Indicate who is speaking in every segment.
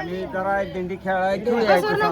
Speaker 1: आणि जरा दिंडी खेळायला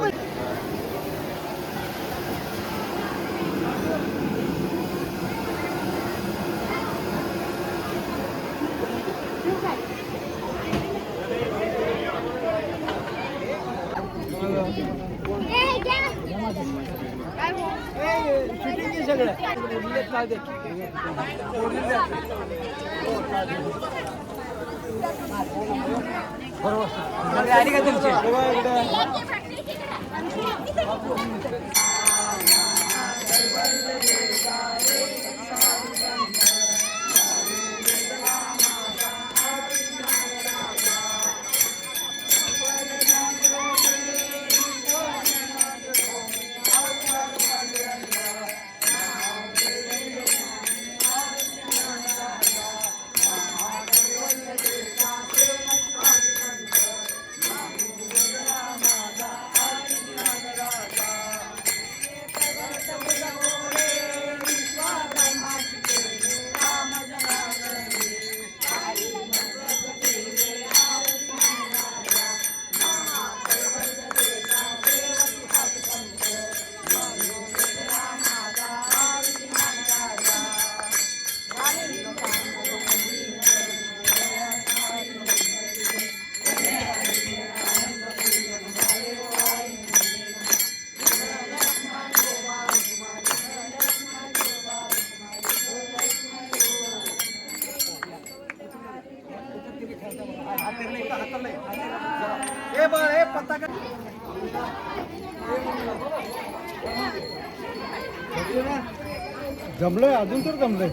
Speaker 1: जमलंय अजून तर जमलंय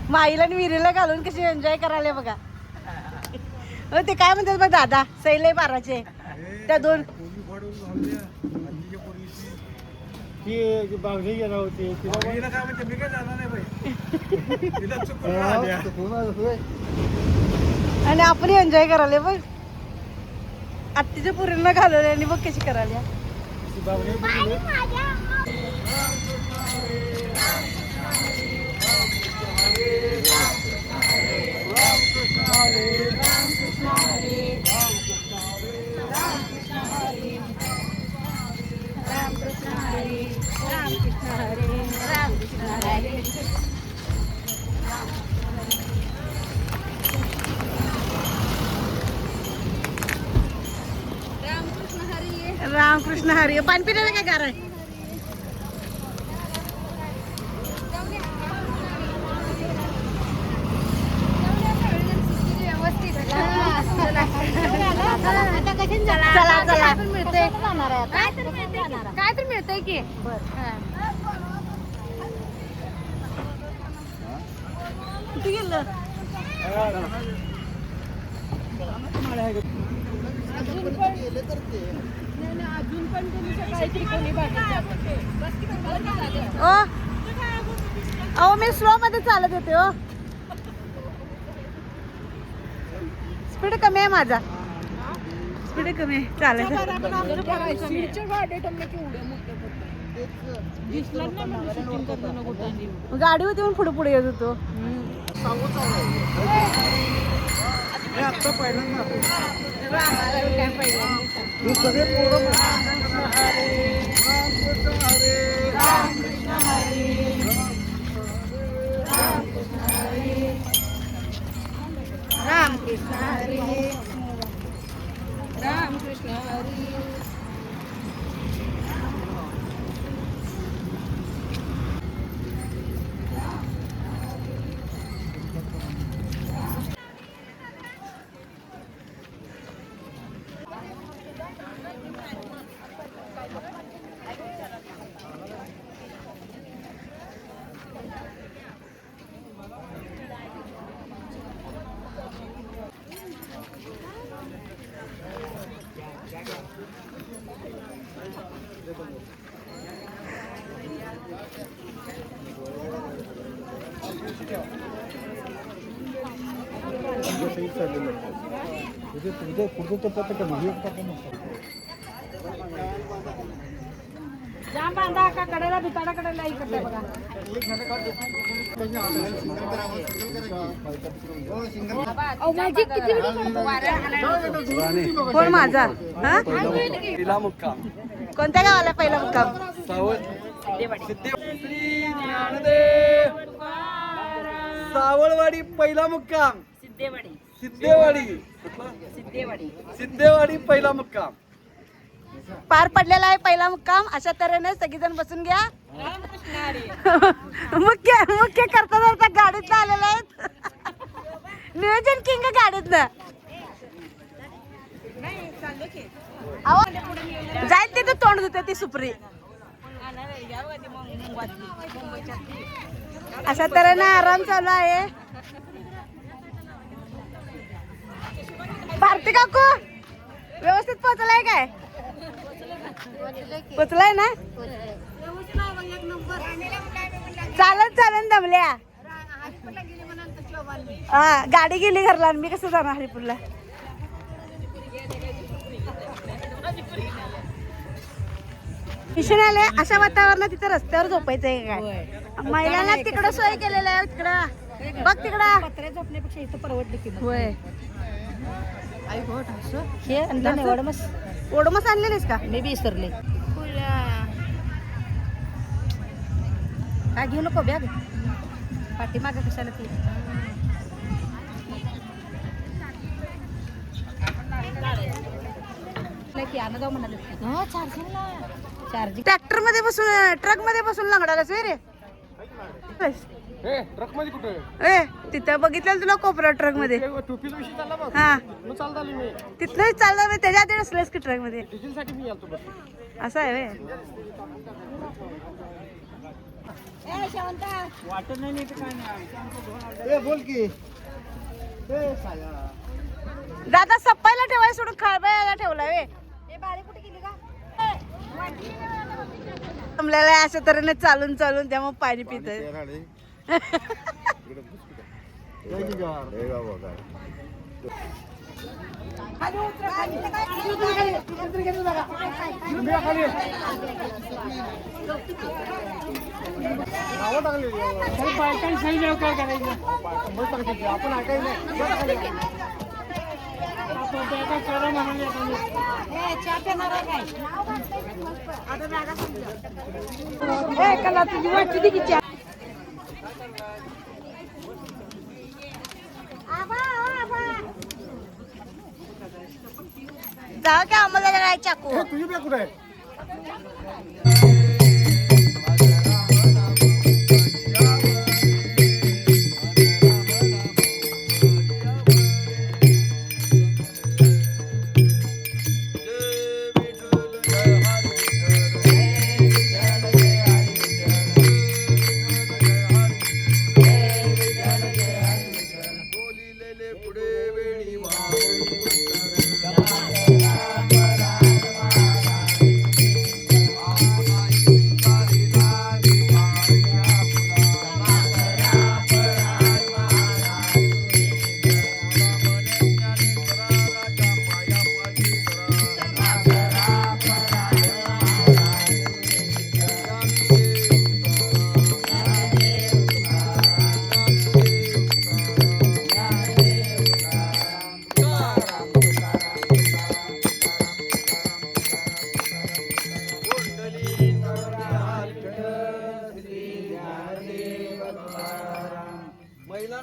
Speaker 2: माईला आणि विहिरीला घालून कशी एन्जॉय करायला बघा. ते काय म्हणतात बघ दादा सैले बाराचे त्या दोन आणि आपण एन्जॉय करायला बघ. आत्तीच्या पुरींना घालवले आणि बघ कशी करायला. रामकृष्ण हरी. पाणी पिण्याचं काय कारण आहे?
Speaker 3: चला चला. काय तर मिळतंय की.
Speaker 2: कुठे गेलं अहो मी स्लो मध्ये चालत होते हो स्पीड कमी आहे माझा स्पीड कमी आहे चालायचं गाडी होती म्हणून पुढे पुढे येत होतो राम कृष्ण हरी राम कृष्ण हरी जाम बांधा का कडेला भिताडा कडेला इकडे बघा कोण माझा
Speaker 1: पहिला मुक्काम
Speaker 2: कोणत्या गावाला पहिला मुक्काम
Speaker 1: सावळवाडी पहिला मुक्काम
Speaker 2: सिद्धेवाडी
Speaker 1: सिद्धेवाडी पहिला मुक्काम
Speaker 2: पार पडलेला आहे पहिला मुक्काम अशा तऱ्हेने सगळीजण बसून घ्या मुख्य करता करता गाडीत आलेले आहेत नियोजन किंग गाडीतनं जाईल तिथे तोंड धुते ती सुप्री अशा तऱ्हेने आराम चालू आहे भारती काकू व्यवस्थित पोहोचलाय काय पोचलाय ना चालत चालत दमल्या हा गाडी गेली घरला मी कसं जाणार हरिपूरला मिशन आले अशा वातावरणात तिथं रस्त्यावर झोपायचं आहे काय महिलांना तिकडं सोय केलेलं आहे तिकडं बघ तिकडं झोपण्यापेक्षा इथं परवडले की होय हे ओडमस आणलेलेस का मी बी विसरले काय घेऊ नको बॅग पाठीमाग कशाला ती ट्रॅक्टर मध्ये बसून ट्रक मध्ये बसून लंगडालाच रे
Speaker 1: ट्रक मध्ये कुठे
Speaker 2: ए तिथं बघितलं तुला कोपरा ट्रक मध्ये
Speaker 1: टोपीचा विषय चालला बघ
Speaker 2: हा
Speaker 1: मग चालत आली मी
Speaker 2: तिथलं चाललं मी त्याच्या आधी असलेस की ट्रक मध्ये
Speaker 1: डिझेलसाठी मी आलतो बस
Speaker 2: असं आहे वे
Speaker 1: वाटत नाही काय नाही बोल की
Speaker 2: दादा सप्पायला ठेवाय सोडून खायला ठेवला वे कुठे गेली का जमलेला अशा तऱ्हेने चालून चालून त्यामुळे पाणी पित
Speaker 1: आपण ऐकायला
Speaker 2: तुझी वाटची दिली जाऊ का आम्हाला काय चाकू
Speaker 1: तुझी बॅग कुठे आहे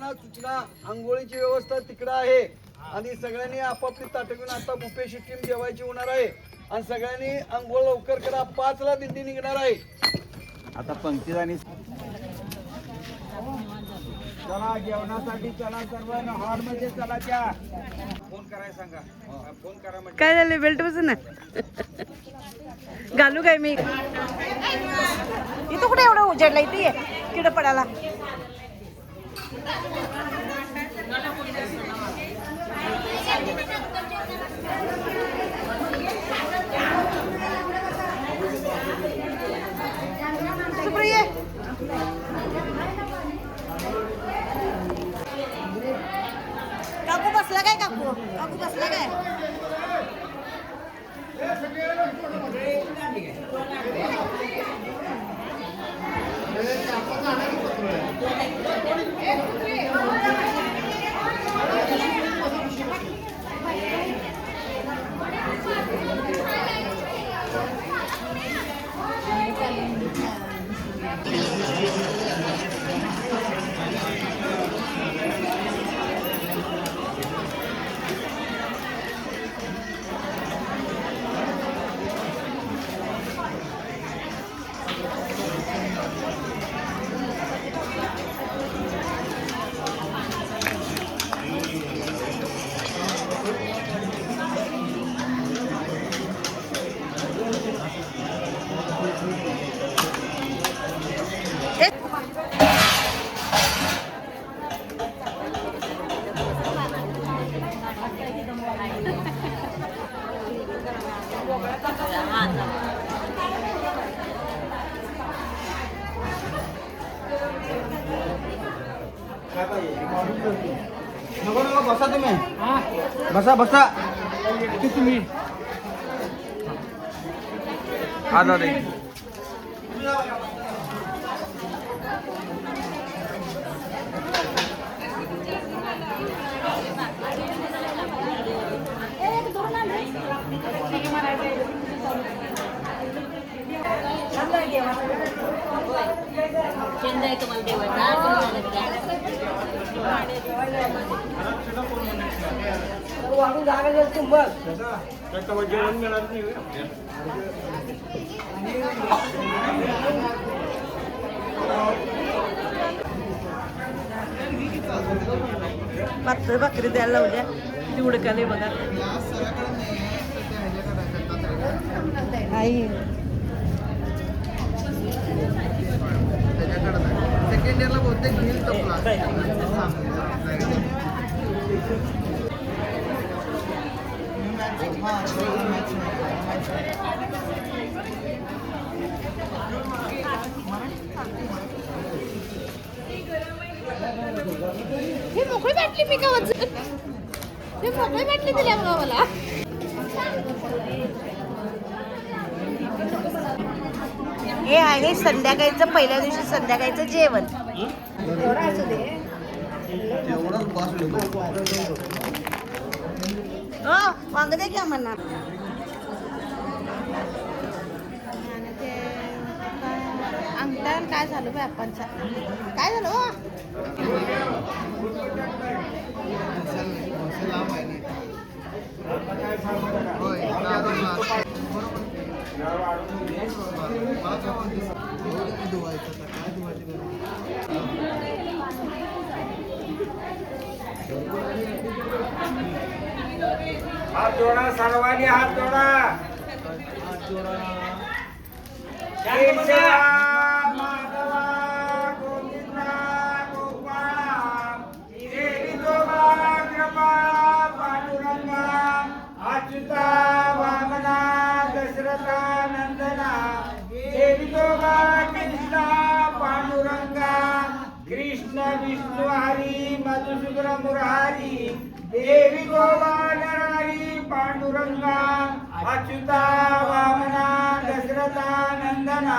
Speaker 3: सगळ्यांना सूचना, आंघोळीची व्यवस्था तिकडं आहे आणि सगळ्यांनी आपापली ताटं घेऊन आता बुफेची टीम जेवायची होणार आहे आणि सगळ्यांनी आंघोळ लवकर करा. 5ला दिंडी निघणार आहे.
Speaker 1: आता पंक्ती आणि चला जेवणासाठी चला सर्वांना हॉल मध्ये चला. त्या फोन करायला सांगा. फोन करा म्हणजे
Speaker 2: काय झालं बेल्ट बसून ना घालू काय मी इथं कुठे एवढं उजेडला इथे किड पडायला. सुप्रिय काकू बसला काय? काकू काकू बसला काय?
Speaker 1: नको नको बसा तुम्ही. बसा बसा तुम्ही. आला रे.
Speaker 2: पातळ भाकरी द्यायला लावल्या ती उडकाले बघा. आई
Speaker 3: सेकंड इयरला बहुतेक घेईल तो क्लास.
Speaker 2: हे मोकळी बाटली मी गावात हे मोकळी बाटली दिल्या बघा मला. हे आहे संध्याकाळचं पहिल्या दिवशी संध्याकाळचं जेवण. वांग द्या की आम्हाला. अंगठा काय झालं बाय आपणचा काय झालं हो?
Speaker 1: हात जोडा सर्वांनी. हात जोडा. माधवा गोविंदा गोपाळ देवी जोबा कृपा पांडुरंगा अच्युता वामना दशरथा नंदना देवी जोबा कृष्णा पांडुरंगा कृष्ण विष्णु हरी मधुसूदन मुरारी देवी गोवा नरहरी पांडुरंगा अच्युता वामना दशरथा नंदना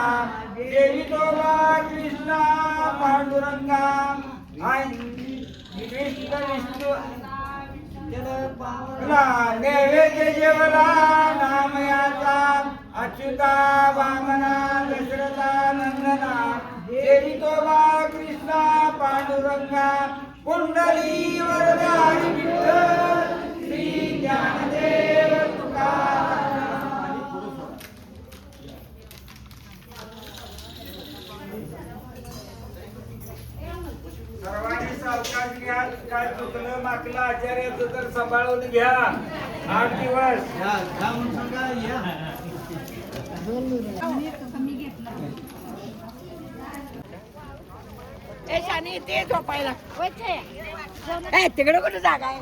Speaker 1: देवी गोवा कृष्णा पांडुरंगा कृष्ण विष्णु नैवेद्य जेवला नामयाचा अच्युता वामना दशरथा नंदना देवी गोवा कृष्णा पांडुरंगा कुंडली वरद हरी विठ्ठल श्री ज्ञानदेव तुकाराम. सर्वांनी सावकाश घ्या. काय चुकलं माकलं आचार्याचं तर सांभाळून घ्या. 8 दिवस
Speaker 2: ते झोपायला तिकडे कुठे जागा आहे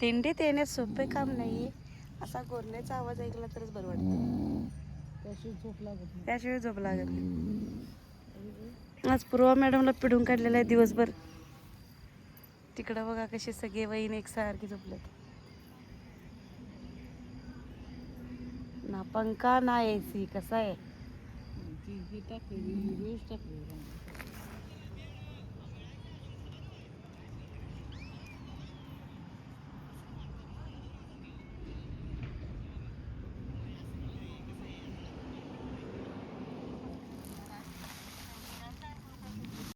Speaker 2: दिंडीत येणे सोपे काम नाहीये. असा गोरण्याचा आवाज ऐकला तरच बरं वाटतं. त्याशिवाय झोप लागत नाही. आज पूर्वा मॅडमला पिढून काढलेला आहे दिवसभर. तिकडं बघा कशी सगळे वहीन एकसारखी झोपलेत. ना पंखा ना AC. कसा आहे